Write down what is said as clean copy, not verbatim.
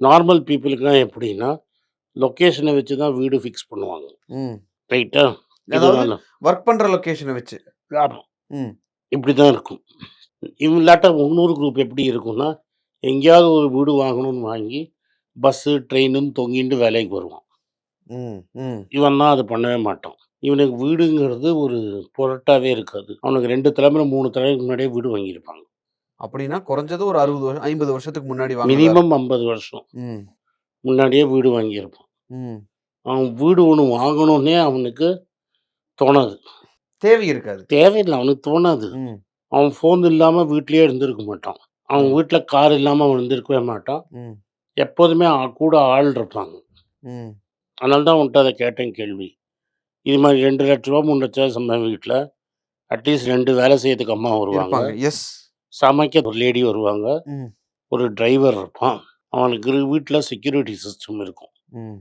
Normal பீப்பிளுக்குலாம் எப்படின்னா, location வச்சு தான் வீடு ஃபிக்ஸ் பண்ணுவாங்க. ம். ரைட்டா? அதாவது இதனால ஒர்க் பண்ற லொகேஷன வச்சு. ஆமா. ம். இப்படி தான் இருக்கும். இல்லாட்டா இன்னொரு குரூப் எப்படி இருக்கும்னா, எங்கேயாவது ஒரு வீடு வாங்கணும்னு வாங்கி, பஸ்ஸு, ட்ரெயினுன்னு தொங்கிட்டு வேலைக்கு வருவான். ம். ம். இவன்லாம் அத பண்ணவே மாட்டான். இவனுக்கு வீடுங்கிறது ஒரு பொருட்டாவே இருக்காது. அவனுக்கு 2 தலைமுறை, 3 தலைமுறைக்கு முன்னாடியே வீடு வாங்கியிருப்பாங்க. அப்படின்னா குறைஞ்சது ஒரு 60 வருஷம் 50 வருஷத்துக்கு முன்னாடி வாங்குனதா மினிமம் இருக்கும். 50 வருஷம் ம். முன்னாடியே வீடு வாங்கியிருப்பான். ம். அவன் வீடு ஒண்ணு வாங்கணும்னே அவனுக்கு தோணாது. தேவை இருக்காது. தேவையில்ல அவனுக்கு தோணாது. ம். அவன் ஃபோன் இல்லாம வீட்லயே இருந்திருக்க மாட்டான். அவன் ம். வீட்ல கார் இல்லாம அவன் இருந்திருக்கவே மாட்டான். ம். எப்போதுமே கூட ஆள் இருப்பாங்க. ம். அதனால தான் உன்ட்ட அத கேட்டேன் கேள்வி. இது மாரி ரூ. 2,00,000 3,00,000 சம்பளம் வீட்ல, அட்லீஸ்ட் 2 வேலை செய்யறதுக்கு அம்மா வருவாங்க. இருப்பாங்க. எஸ். சமைக்க ஒரு லேடி வருவாங்க. ம். ஒரு டிரைவர் இருப்பான். அவனுக்கு வீட்ல செக்யூரிட்டி சிஸ்டம் இருக்கும். ம்.